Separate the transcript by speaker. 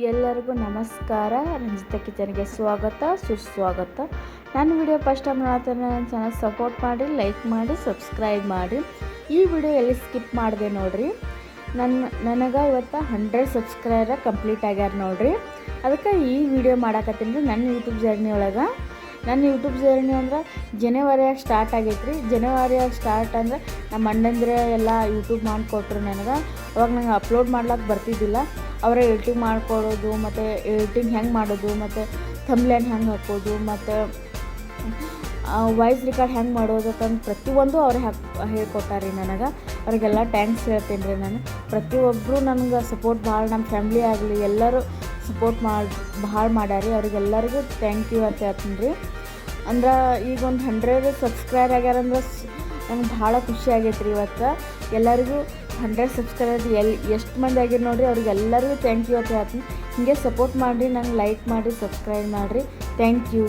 Speaker 1: ಎಲ್ಲರಿಗೂ ನಮಸ್ಕಾರ. ರಂಜಿತಾ ಕಿಚನ್ಗೆ ಸ್ವಾಗತ ಸುಸ್ವಾಗತ. ನಾನು ವಿಡಿಯೋ ಫಸ್ಟ್ ಟೈಮ್ ನೋಡ್ತಾನೆ ನನ್ನ ಚಾನಲ್ ಸಪೋರ್ಟ್ ಮಾಡಿ, ಲೈಕ್ ಮಾಡಿ, ಸಬ್ಸ್ಕ್ರೈಬ್ ಮಾಡಿ. ಈ ವಿಡಿಯೋ ಎಲ್ಲಿ ಸ್ಕಿಪ್ ಮಾಡಿದೆ ನೋಡಿರಿ. ನನಗೆ ಇವತ್ತು 100 ಸಬ್ಸ್ಕ್ರೈಬರ್ ಕಂಪ್ಲೀಟ್ ಆಗ್ಯಾರ ನೋಡಿರಿ. ಅದಕ್ಕೆ ಈ ವಿಡಿಯೋ ಮಾಡಾಕತ್ತೀನಿ ರೀ. ನನ್ನ ಯೂಟ್ಯೂಬ್ ಜರ್ನಿ ಒಳಗೆ ನನ್ನ ಯೂಟ್ಯೂಬ್ ಜರ್ನಿ ಅಂದ್ರೆ ಜನವರಿಯಾಗ ಸ್ಟಾರ್ಟ್ ಆಗೈತೆ ರೀ. ಜನವರಿಯಾಗ ಸ್ಟಾರ್ಟ್ ಅಂದರೆ ನಮ್ಮ ಅಣ್ಣಂದ್ರೆ ಎಲ್ಲ ಯೂಟ್ಯೂಬ್ ಮಾಡಿಕೊಟ್ರು ನನಗೆ. ಅವಾಗ ನಂಗೆ ಅಪ್ಲೋಡ್ ಮಾಡ್ಲಿಕ್ಕೆ ಬರ್ತಿದ್ದಿಲ್ಲ. ಅವರೇ ಎಡಿಟಿಂಗ್ ಮಾಡಿಕೊಡೋದು, ಮತ್ತು ಎಡಿಟಿಂಗ್ ಹೆಂಗೆ ಮಾಡೋದು, ಮತ್ತು ಥಂಬ್ನೇಲ್ ಹೆಂಗೆ ಹಾಕೋದು, ಮತ್ತು ವಾಯ್ಸ್ ರೆಕಾರ್ಡ್ ಹೆಂಗೆ ಮಾಡೋದು ಅಂತ ಪ್ರತಿಯೊಂದು ಅವರೇ ಹೇಳ್ಕೊಟ್ಟಾರೆ ನನಗೆ. ಅವ್ರಿಗೆಲ್ಲ ಥ್ಯಾಂಕ್ಸ್ ಹೇಳ್ತೀನಿ ರೀ. ನಾನು ಪ್ರತಿಯೊಬ್ಬರು ನನಗೆ ಸಪೋರ್ಟ್ ಭಾಳ, ನಮ್ಮ ಫ್ಯಾಮ್ಲಿ ಆಗಲಿ ಎಲ್ಲರೂ ಸಪೋರ್ಟ್ ಭಾಳ ಮಾಡ್ಯಾರಿ. ಅವ್ರಿಗೆಲ್ಲರಿಗೂ ಥ್ಯಾಂಕ್ ಯು ಅಂತ ಹೇಳ್ತೀನಿ ರೀ. ಅಂದ್ರೆ ಈಗ ಒಂದು 100 ಸಬ್ಸ್ಕ್ರೈಬ್ ಆಗ್ಯಾರಂದ್ರೆ ನಂಗೆ ಭಾಳ ಖುಷಿ ಆಗೈತೆ ರೀ. ಇವತ್ತು ಎಲ್ಲರಿಗೂ 100 ಸಬ್ಸ್ಕ್ರೈಬ್ ಎಷ್ಟು ಮಂದಿ ಆಗಿರು ನೋಡಿರಿ, ಅವ್ರಿಗೆಲ್ಲರಿಗೂ ಥ್ಯಾಂಕ್ ಯು ಅಂತ ಹೇಳ್ತೀನಿ. ಹೀಗೆ ಸಪೋರ್ಟ್ ಮಾಡಿರಿ, ನಂಗೆ ಲೈಕ್ ಮಾಡಿ, ಸಬ್ಸ್ಕ್ರೈಬ್ ಮಾಡಿರಿ. Thank you.